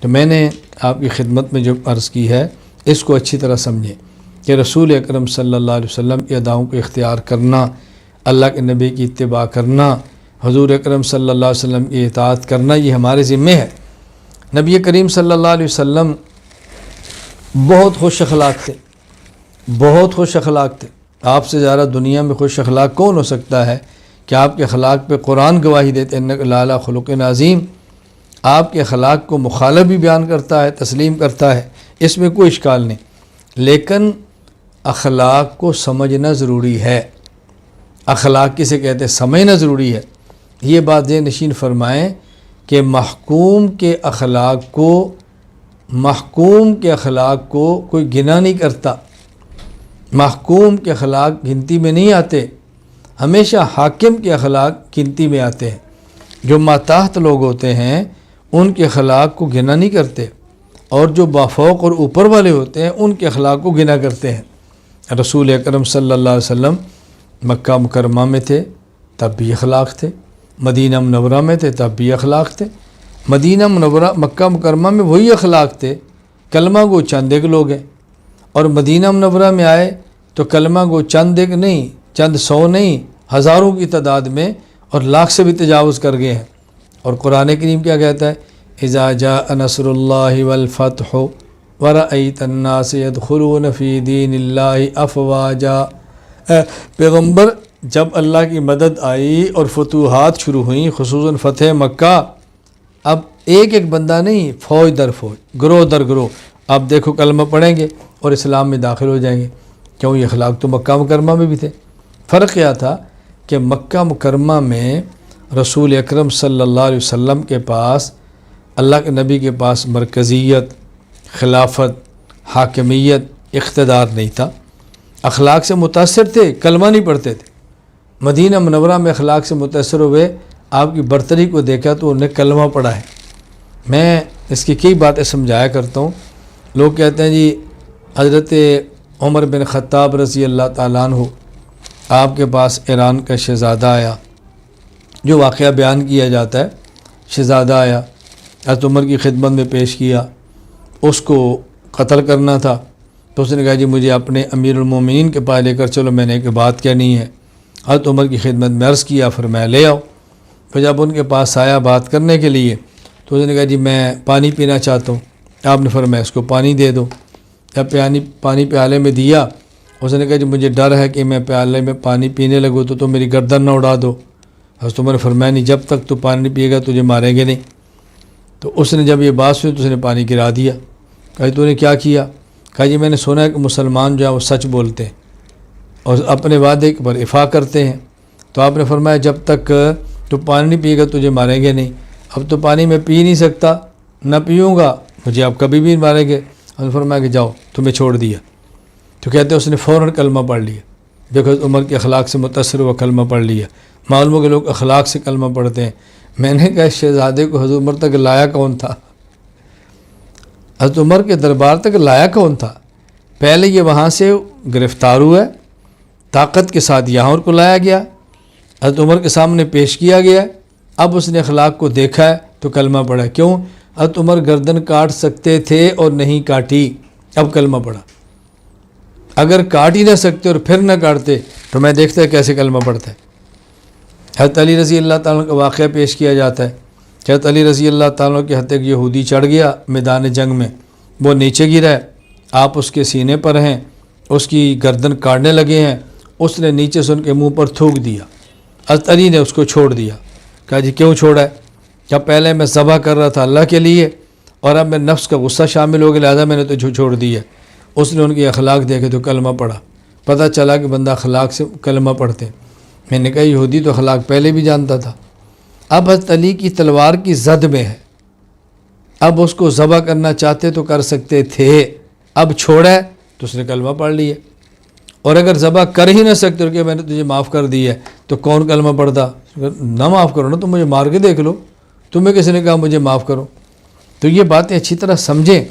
تو میں نے آپ کی خدمت میں جو عرض کی ہے اس کو اچھی طرح سمجھیں کہ رسول اکرم صلی اللہ علیہ وسلم کی اداؤں کو اختیار کرنا، اللہ کے نبی کی اتباع کرنا، حضور اکرم صلی اللہ علیہ وسلم کی اطاعت کرنا، یہ ہمارے ذمہ ہے۔ نبی کریم صلی اللہ علیہ وسلم بہت خوش اخلاق تھے، بہت خوش اخلاق تھے۔ آپ سے زیادہ دنیا میں خوش اخلاق کون ہو سکتا ہے کہ آپ کے اخلاق پہ قرآن گواہی دیتے انک لعلی خلق عظیم، آپ کے اخلاق کو مخالف بھی بیان کرتا ہے، تسلیم کرتا ہے، اس میں کوئی اشکال نہیں، لیکن اخلاق کو سمجھنا ضروری ہے۔ اخلاق کسے کہتے ہیں؟ سمجھنا ضروری ہے۔ یہ بات ذہن نشین فرمائیں کہ محکوم کے اخلاق کو کوئی گنا نہیں کرتا، محکوم کے اخلاق گنتی میں نہیں آتے، ہمیشہ حاکم کے اخلاق گنتی میں آتے ہیں۔ جو ماتحت لوگ ہوتے ہیں ان کے اخلاق کو گنا نہیں کرتے، اور جو بافوق اور اوپر والے ہوتے ہیں ان کے اخلاق کو گنا کرتے ہیں۔ رسول اکرم صلی اللہ علیہ وسلم مکہ مکرمہ میں تھے تب بھی اخلاق تھے، مدینہ منورہ میں تھے تب بھی اخلاق تھے۔ مدینہ منورہ مکہ مکرمہ میں وہی اخلاق تھے، کلمہ گو چند ایک لوگ ہیں، اور مدینہ منورہ میں آئے تو کلمہ گو چند ایک نہیں، چند سو نہیں، ہزاروں کی تعداد میں، اور لاکھ سے بھی تجاوز کر گئے ہیں۔ اور قرآن کریم کیا کہتا ہے؟ اذا جاء نصر اللہ والفتح ورأیت الناس يدخلون فی دین اللہ افواجا۔ پیغمبر جب اللہ کی مدد آئی اور فتوحات شروع ہوئیں، خصوصاً فتح مکہ، اب ایک ایک بندہ نہیں، فوج در فوج، گروہ در گروہ، اب دیکھو کلمہ پڑھیں گے اور اسلام میں داخل ہو جائیں گے۔ کیوں؟ یہ اخلاق تو مکہ مکرمہ میں بھی تھے۔ فرق کیا تھا کہ مکہ مکرمہ میں رسول اکرم صلی اللہ علیہ وسلم کے پاس، اللہ کے نبی کے پاس مرکزیت، خلافت، حاکمیت، اقتدار نہیں تھا، اخلاق سے متاثر تھے، کلمہ نہیں پڑھتے تھے۔ مدینہ منورہ میں اخلاق سے متاثر ہوئے، آپ کی برتری کو دیکھا تو انہیں کلمہ پڑھا ہے۔ میں اس کی کئی باتیں سمجھایا کرتا ہوں۔ لوگ کہتے ہیں جی حضرت عمر بن خطاب رضی اللہ تعالیٰ عنہ آپ کے پاس ایران کا شہزادہ آیا، جو واقعہ بیان کیا جاتا ہے، شہزادہ آیا، حضرت عمر کی خدمت میں پیش کیا، اس کو قتل کرنا تھا، تو اس نے کہا جی مجھے اپنے امیر المومنین کے پاس لے کر چلو، میں نے ایک بات کہنی ہے۔ حضرت عمر کی خدمت میں عرض کیا، فرمایا لے آؤ۔ پھر جب ان کے پاس آیا بات کرنے کے لیے تو اس نے کہا جی میں پانی پینا چاہتا ہوں۔ آپ نے فرمایا اس کو پانی دے دو۔ جب پانی پیالے میں دیا، اس نے کہا جی مجھے ڈر ہے کہ میں پیالے میں پانی پینے لگوں تو میری گردن نہ اڑا دو۔ حضرت عمر نے فرمایا نہیں، جب تک تو پانی پیے گا تجھے ماریں گے نہیں۔ تو اس نے جب یہ بات سنی تو اس نے پانی گرا دیا۔ کہا تو نے کیا کیا؟ کہا جی میں نے سنا ہے کہ مسلمان جو ہیں وہ سچ بولتے ہیں اور اپنے وعدے پر وفا کرتے ہیں، تو آپ نے فرمایا جب تک تو پانی نہیں پیے گا تجھے ماریں گے نہیں۔ اب تو پانی میں پی نہیں سکتا، نہ پیوں گا، مجھے آپ کبھی بھی ماریں گے۔ اور فرمایا کہ جاؤ، تمہیں چھوڑ دیا۔ تو کہتے ہیں اس نے فوراً کلمہ پڑھ لیا۔ دیکھو عمر کے اخلاق سے متاثر ہوا، کلمہ پڑھ لیا۔ معلوم ہو کہ لوگ اخلاق سے کلمہ پڑھتے ہیں۔ میں نے کہا شہزادے کو حضرت عمر تک لایا کون تھا؟ حضرت عمر کے دربار تک لایا کون تھا؟ پہلے یہ وہاں سے گرفتار ہوا ہے، طاقت کے ساتھ یہاں کو لایا گیا، حضرت عمر کے سامنے پیش کیا گیا، اب اس نے اخلاق کو دیکھا ہے تو کلمہ پڑھا۔ کیوں؟ حضرت عمر گردن کاٹ سکتے تھے اور نہیں کاٹی، اب کلمہ پڑھا۔ اگر کاٹ ہی نہ سکتے اور پھر نہ کاٹتے تو میں دیکھتا ہے کیسے کلمہ پڑھتا ہے۔ حضرت علی رضی اللہ تعالیٰ کا واقعہ پیش کیا جاتا ہے کہ حضرت علی رضی اللہ تعالیٰ کے ہاتھ ایک یہودی چڑھ گیا میدان جنگ میں، وہ نیچے گرا ہے، آپ اس کے سینے پر ہیں، اس کی گردن کاٹنے لگے ہیں، اس نے نیچے سے ان کے منہ پر تھوک دیا۔ حضرت علی نے اس کو چھوڑ دیا۔ کہا جی کیوں چھوڑا ہے؟ کیا پہلے میں ذبح کر رہا تھا اللہ کے لیے اور اب میں نفس کا غصہ شامل ہو گیا، لہٰذا میں نے تو چھوڑ دیا۔ اس نے ان کی اخلاق دیکھے تو کلمہ پڑھا، پتہ چلا کہ بندہ اخلاق سے کلمہ پڑھتے ہیں۔ میں نے کہا یہودی تو اخلاق پہلے بھی جانتا تھا، اب حضرت علی کی تلوار کی زد میں ہے، اب اس کو ذبح کرنا چاہتے تو کر سکتے تھے، اب چھوڑا ہے تو اس نے کلمہ پڑھ لیا۔ اور اگر ذبح کر ہی نہ سکتے کہ میں نے تجھے معاف کر دیا ہے تو کون کلمہ پڑھتا؟ نہ معاف کرو نا، تم مجھے مار کے دیکھ لو، تمہیں کسی نے کہا مجھے معاف کرو؟ تو یہ باتیں اچھی طرح سمجھیں۔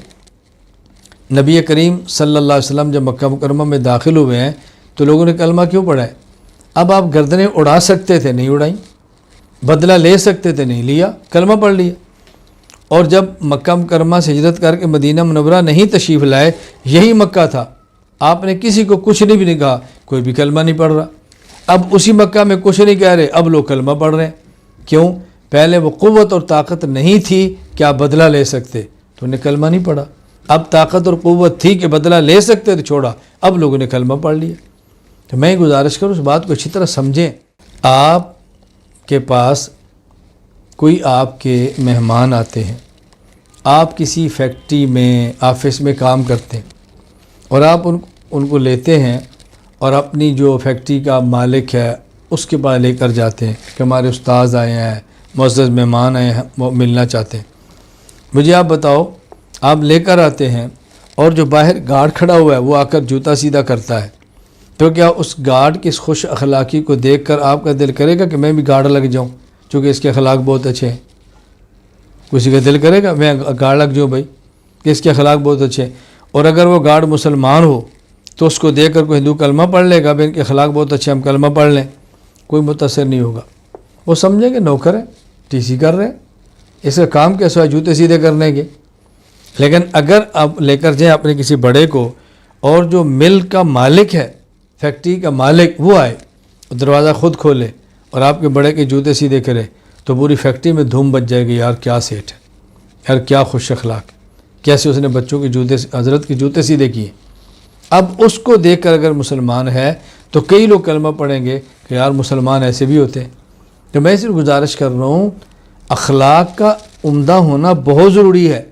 نبی کریم صلی اللہ علیہ وسلم جب مکہ مکرمہ میں داخل ہوئے ہیں تو لوگوں نے کلمہ کیوں پڑھا ہے؟ اب آپ گردنیں اڑا سکتے تھے، نہیں اڑائیں، بدلہ لے سکتے تھے، نہیں لیا، کلمہ پڑھ لیا۔ اور جب مکہ مکرمہ سے ہجرت کر کے مدینہ منورہ نہیں تشریف لائے، یہی مکہ تھا، آپ نے کسی کو کچھ نہیں کہا، کوئی بھی کلمہ نہیں پڑھ رہا۔ اب اسی مکہ میں کچھ نہیں کہہ رہے، اب لوگ کلمہ پڑھ رہے ہیں۔ کیوں؟ پہلے وہ قوت اور طاقت نہیں تھی کہ آپ بدلہ لے سکتے تو انہیں کلمہ نہیں پڑھا۔ اب طاقت اور قوت تھی کہ بدلہ لے سکتے تو چھوڑا، اب لوگوں نے کلمہ پڑھ لیا۔ تو میں گزارش کروں اس بات کو اچھی طرح سمجھیں۔ آپ کے پاس کوئی آپ کے مہمان آتے ہیں، آپ کسی فیکٹری میں آفس میں کام کرتے ہیں اور آپ ان کو لیتے ہیں اور اپنی جو فیکٹری کا مالک ہے اس کے پاس لے کر جاتے ہیں کہ ہمارے استاذ آئے ہیں، معزز مہمان آئے ہیں، وہ ملنا چاہتے ہیں۔ مجھے آپ بتاؤ، آپ لے کر آتے ہیں اور جو باہر گارڈ کھڑا ہوا ہے وہ آ کر جوتا سیدھا کرتا ہے، تو کیا اس گارڈ کی اس خوش اخلاقی کو دیکھ کر آپ کا دل کرے گا کہ میں بھی گارڈ لگ جاؤں چونکہ اس کے اخلاق بہت اچھے ہیں؟ کسی کا دل کرے گا میں گارڈ لگ جاؤں بھائی کہ اس کے اخلاق بہت اچھے ہیں؟ اور اگر وہ گارڈ مسلمان ہو تو اس کو دیکھ کر کوئی ہندو کلمہ پڑھ لے گا، بھائی ان کے اخلاق بہت اچھے ہم کلمہ پڑھ لیں، کوئی متاثر نہیں ہوگا۔ وہ سمجھیں کہ نوکر ہے، ٹی سی کر رہے ہیں، اس کا کام کیا سوائے جوتے سیدھے کرنے کے۔ لیکن اگر آپ لے کر جائیں اپنے کسی بڑے کو اور جو مل کا مالک ہے، فیکٹری کا مالک، وہ آئے دروازہ خود کھولے اور آپ کے بڑے کے جوتے سیدھے کرے تو پوری فیکٹری میں دھوم بچ جائے گی، یار کیا سیٹ ہے، یار کیا خوش اخلاق، کیسے اس نے بچوں کے جوتے، حضرت کے جوتے سیدھے کیے۔ اب اس کو دیکھ کر اگر مسلمان ہے تو کئی لوگ کلمہ پڑھیں گے کہ یار مسلمان ایسے بھی ہوتے ہیں۔ تو میں صرف گزارش کر رہا ہوں، اخلاق کا عمدہ ہونا بہت ضروری ہے،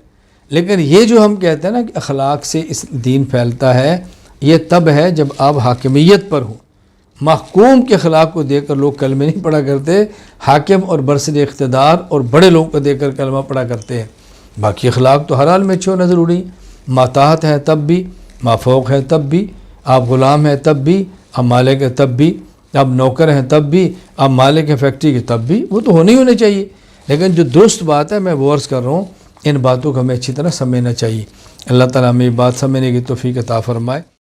لیکن یہ جو ہم کہتے ہیں نا کہ اخلاق سے اس دین پھیلتا ہے، یہ تب ہے جب آپ حاکمیت پر ہوں۔ محکوم کے اخلاق کو دیکھ کر لوگ کلمے نہیں پڑھا کرتے، حاکم اور برسر اقتدار اور بڑے لوگوں کو دیکھ کر کلمہ پڑھا کرتے ہیں۔ باقی اخلاق تو ہر حال میں اچھے ہونا ضروری ہے، ماتحت ہے تب بھی، مافوق ہے تب بھی، آپ غلام ہیں تب بھی، آپ مالک ہیں تب بھی، آپ نوکر ہیں تب بھی، آپ مالک ہیں فیکٹری کے تب بھی، وہ تو ہونے چاہیے۔ لیکن جو درست بات ہے میں وہ عرض کر رہا ہوں، ان باتوں کو ہمیں اچھی طرح سمجھنا چاہیے۔ اللہ تعالیٰ ہمیں یہ بات سمجھنے کی توفیق عطا فرمائے۔